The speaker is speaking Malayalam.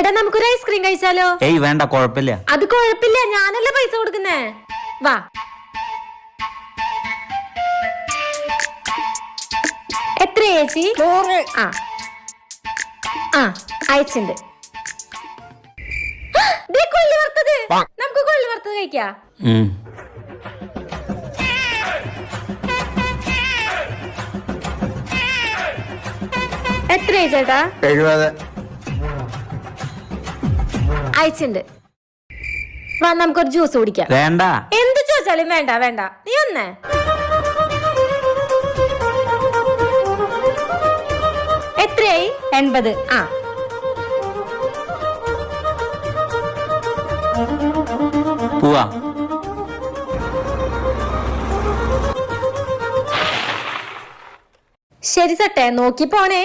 എടാ നമുക്കൊരു ഐസ്ക്രീം കഴിച്ചാലോ? ഏയ് വേണ്ട, കുഴപ്പമില്ല. അത് കുഴപ്പമില്ല, ഞാനല്ലേ പൈസ കൊടുക്കുന്നേ. വാ. എത്ര ചേച്ചി? 100. ആ അയച്ചിണ്ട്. കൊള്ളി വറുത്തത്, നമുക്ക് കൊള്ളി വറുത്തത് കഴിക്കാം. എത്ര ചേട്ടാ? 70. അയച്ചിണ്ട്. വാ നമുക്കൊരു ജ്യൂസ് കുടിക്കാം. വേണ്ട. എന്ത് ചോദിച്ചാലും വേണ്ട വേണ്ട. നീ ഒന്നേ എത്രയായി? 80. ആ പോവാ. ശരി സട്ടെ, നോക്കി പോണേ.